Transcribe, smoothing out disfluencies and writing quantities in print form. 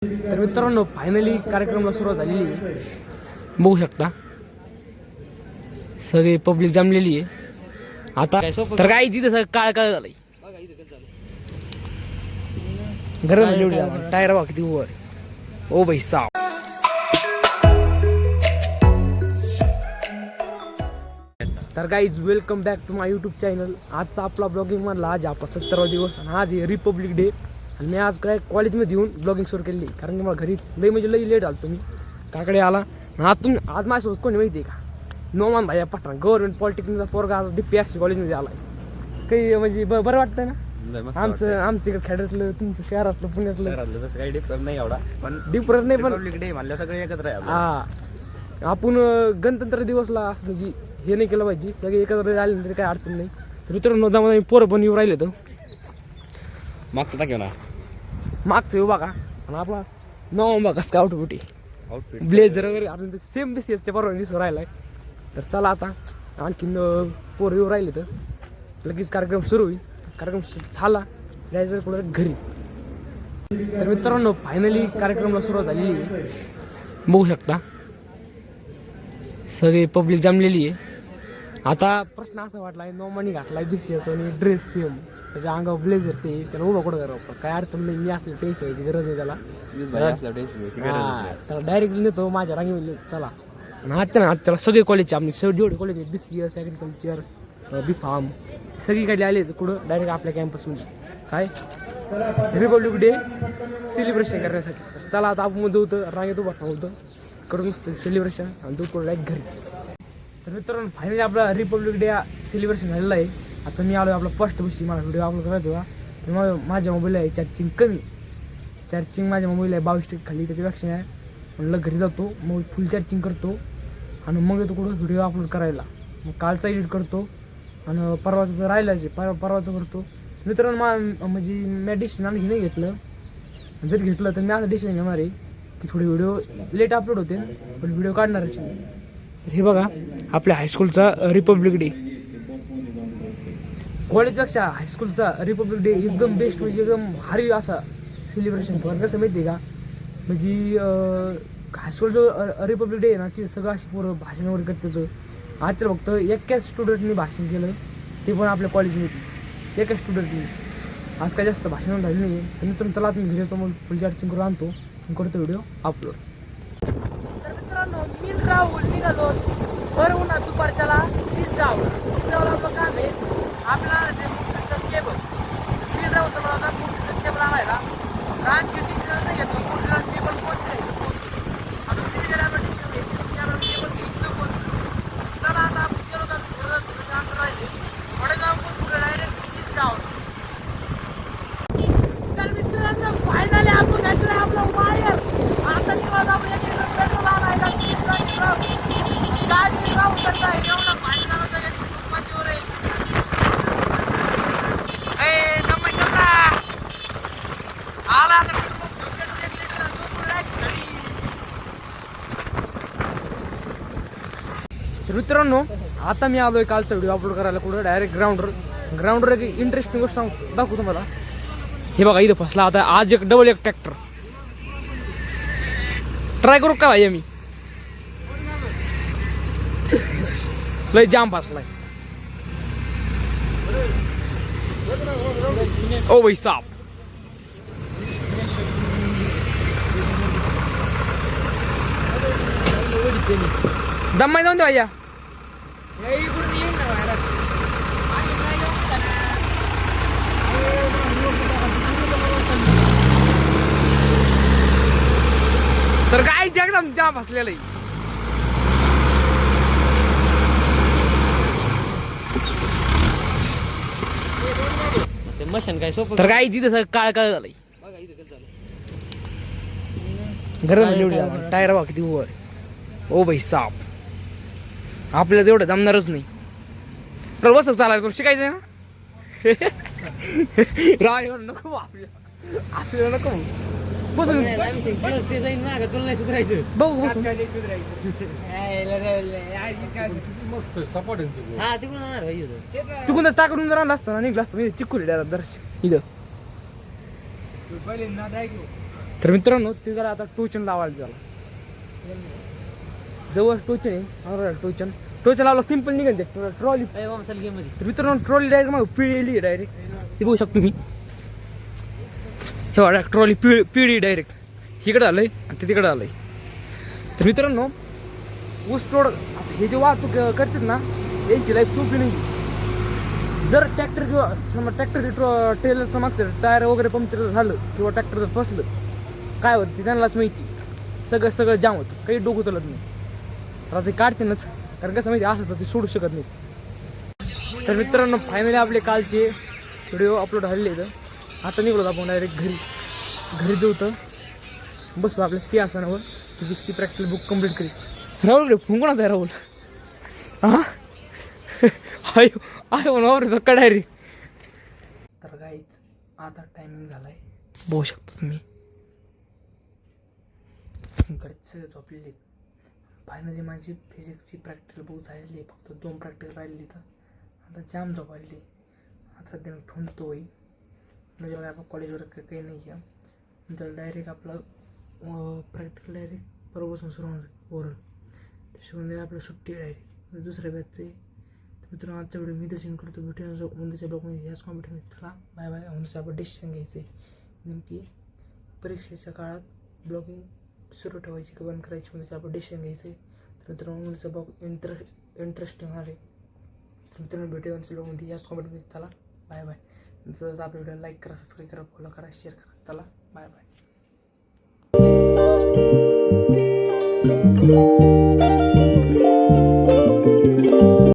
तर मित्रांनो फायनली कार्यक्रमाला सुरुवात झालेली आहे. बघू शकता सगळे पब्लिक जमलेली आहे. आता तर काय तिथं सगळं काळ काळ झालंय. गरम टायर बघा किती वर. ओ भाई साहब तर guys welcome back to my YouTube channel. आजचा आपला ब्लॉगिंग मधला आज आपला 17वा दिवस आणि आज आहे रिपब्लिक डे. आणि मी आज काय कॉलेजमध्ये येऊन ब्लॉगिंग सुरू केली कारण की मला घरी लई म्हणजे लई लेट आलो. तुम्ही काकडे आला आज माझ्यासोबत कोणी माहिती आहे का? नोमान भाई पठाण गव्हर्नमेंट पॉलिटेक्निकचा पोरगा आज DPSC कॉलेजमध्ये आला आहे. काही म्हणजे बरं वाटतं ना. आमचं खेड्यातलं तुमचं शहरातलं पुण्यातलं तसं काही डिफरन्स नाही एवढा पण डिफरन्स नाही पण रिपब्लिक डे म्हणलं सगळे एकत्र आहे. हा आपण गणतंत्र दिवसला असं म्हणजे हे नाही केलं पाहिजे. सगळे एकत्र आले तरी काही अडचण नाही. तर मित्रांनो जमा पोरं पण येऊ राहिले तर मागचं टाक ना मागचं येऊ बघा. आणि आपला नवा बघा स्काउट बुटी आउटफिट ब्लेझर वगैरे अजून सेम BCSच्या बरोबर दिसून राहिलाय. तर चला आता आणखीन पोरं येऊ राहिले तर लगेच कार्यक्रम सुरू होईल. कार्यक्रम झाला जायचं कुठं घरी. तर मित्रांनो फायनली कार्यक्रमाला सुरुवात झालेली आहे. बघू शकता सगळे पब्लिक जमलेली आहे. आता प्रश्न असा वाटलाय नोमानी घातलाय BCS आणि ड्रेस सेम त्याच्या अंगावर ब्लेझर ते त्याला उभा कुठं करावं काय अडचण नाही. मी असलं टेन्शन घ्यायची गरज नाही त्याला. त्याला डायरेक्टली नेतो माझ्या रांगेमध्ये चला. आणि आजच्या सगळे कॉलेजचे आम्ही जेवढे कॉलेज आहेत BCS ॲग्रिकल्चर B.Pharm सगळीकडे आले कुठं डायरेक्ट आपल्या कॅम्पसमध्ये काय रिपब्लिक डे सेलिब्रेशन करण्यासाठी. तर चला आता आपण मध्ये होतं रांगेत उभा होतं करून मस्त सेलिब्रेशन आणि तो पुढे घरी. तर मित्रांनो फायनली आपला रिपब्लिक डे सेलिब्रेशन झालेलं आहे. आता मी आलो आपला फर्स्ट दिवशी मला व्हिडिओ अपलोड करायचा होता. तर माझ्या मोबाईलला आहे चार्जिंग कमी. चार्जिंग माझ्या मोबाईलला आहे 22% खाली. त्याच्यापेक्षा आहे म्हणलं घरी जातो मग फुल चार्जिंग करतो आणि मग येतो कुठं व्हिडिओ अपलोड करायला. मग कालचा एडिट करतो आणि परवाचं राहिलाच आहे परवाचं करतो. मित्रांनो म्हणजे मी डिसिजन आणखी नाही घेतलं. जर घेतलं तर मी असं डिसिजन घेणार आहे की थोडे व्हिडिओ लेट अपलोड होते पण व्हिडिओ काढणारच नाही. तर हे बघा आपल्या हायस्कूलचा रिपब्लिक डे. कॉलेजपेक्षा हायस्कूलचा रिपब्लिक डे एकदम बेस्ट म्हणजे एकदम भारी असा सेलिब्रेशन. पण कसं माहिती आहे का म्हणजे हायस्कूल जो रिपब्लिक डे आहे ना ते सगळं अशी पूर्ण भाषण वगैरे करतात. आज तर फक्त एकाच स्टुडंटनी भाषण केलं ते पण आपल्या कॉलेजमध्ये एकाच स्टुडंटनी. आज काय जास्त भाषण झाली नाही. तर मित्रांनो चला तुम्ही घेतो मग फुल चार्जिंग करून आणतो करतो व्हिडिओ अपलोड. तर मित्रांनो मी राहुल निघालो बरं उन्हा दुपारच्याला 30 गावला आपलं काम आहे. आपल्याला ते मोठं केबल मी जाऊ तर आता मोठं केबल आणायला रानची डिसिजन नाही घेतो. मोठीला केबल पोहोचायचं आता तिथे गेला आपण डिसिजन घ्यायची केबल घ्यायचं कोण. चला आता आपण गेलो तर थोडं काम राहिले थोडं जाऊन पण पुढे डायरेक्ट 30 गाव. तर मित्रांनो फायनली आपण भेटलं आपलं वायर. आता निवाज आपण पेट्रोल आणायला गाडी राहू शकता एवढा फायदा होता की फुटपाथवर आहे. आला तर मित्रांनो आता मी आलोय कालचा व्हिडिओ अपलोड करायला कुठं डायरेक्ट ग्राउंडवर एक इंटरेस्टिंग गोष्ट दाखवू तुम्हाला. हे बघा इथं फसला आता आज एक डबल एक ट्रॅक्टर ट्राय करू का भाई आम्ही लय जाम फसलाय. ओ भाई साहब दम्माई जाऊन दे भैया. तर काय एकदम जाम फसलेलं आहे. मशीन काय सोपं तर काय तिथं सगळं काळ काळ झालंय. गरम टायर बघा किती वर. ओ भाई साहब आपल्याला तेवढं जमणारच नाही. तर बस चालायचं तुला शिकायचं ना. राव नको आपल्याला नको बसून बघू तिकडून टाकडून जर असतं ना निघलं असतं चिक्कू दर्शक इथं तर मित्रांनो ते जरा आता टोचन लावायला त्याला जवळ टोचन आहे टोचन लावलं सिम्पल निघेल ते ट्रॉली गेममध्ये. तर मित्रांनो ट्रॉली डायरेक्ट मग पिळली डायरेक्ट हे बघू शकतो मी हे बघा ट्रॉली पिळी डायरेक्ट इकडे आलंय आणि ते तिकडे आलंय. तर मित्रांनो ऊस तोड हे जे वाहतूक करतात ना यांची लाईफ सोपी नाही. जर ट्रॅक्टर किंवा समजा ट्रॅक्टरचे ट्रेलरचं मागचं टायर वगैरे पंक्चर झालं किंवा ट्रॅक्टर जर फसलं काय होतं ते त्यांनाच माहिती. सगळं जाम होतं काही डोकं चालत नाही. आता ते काढतेनच कारण कसं माहिती असं ते सोडू शकत नाही. तर मित्रांनो फायनली आपले कालचे व्हिडिओ अपलोड झालेले आहेत. आता निघलो आपण डायरेक्ट घरी जाऊ तर बसलो आपल्या सिंहासनावर फिजिक्सची प्रॅक्टिकल बुक कंप्लीट करी. राहुल फोन कोणाचा आहे राहुल हां आयो म्हणून कडायरी. तर गाईच आता टायमिंग झालाय बघू शकतो तुम्ही घरचे झोपलेले. फायनली माझी फिजिक्सची प्रॅक्टिकल बुक झालेली आहे. फक्त 2 प्रॅक्टिकल राहिलेली तर आता जाम झोपायली. आता सध्या मी ठेवतो होई म्हणजे बघा आपण कॉलेजवर काही नाही आहे नंतर डायरेक्ट आपलं प्रॅक्टिकल डायरेक्ट बरोबर सुरू होणार ओरल त्याशिवाय आपलं सुट्टी डायरेक्ट दुसऱ्या बॅचचं आहे. तर मित्रांनो आजचा व्हिडिओ मी तर सेंड करतो भेटूया उद्याच्या ब्लॉगमध्ये ह्याच कॉम्पिटीमध्ये. चला बाय बाय. उद्याचं आपण डिसिशन घ्यायचं आहे नेमकी परीक्षेच्या काळात ब्लॉगिंग सुरू ठेवायची की बंद करायची उद्याचं आपण डिसिशन घ्यायचं आहे. तर मित्रांनो उद्याचा ब्लॉग इंटरेस्टिंग होणार आहे. तर मित्रांनो भेटूया उद्याच्या ब्लॉगमध्ये ह्याच कॉम्पिटीमध्ये. चला बाय बाय. जर आपल्या व्हिडिओ लाईक करा सबस्क्राईब करा फॉलो करा शेअर करा. चला बाय बाय.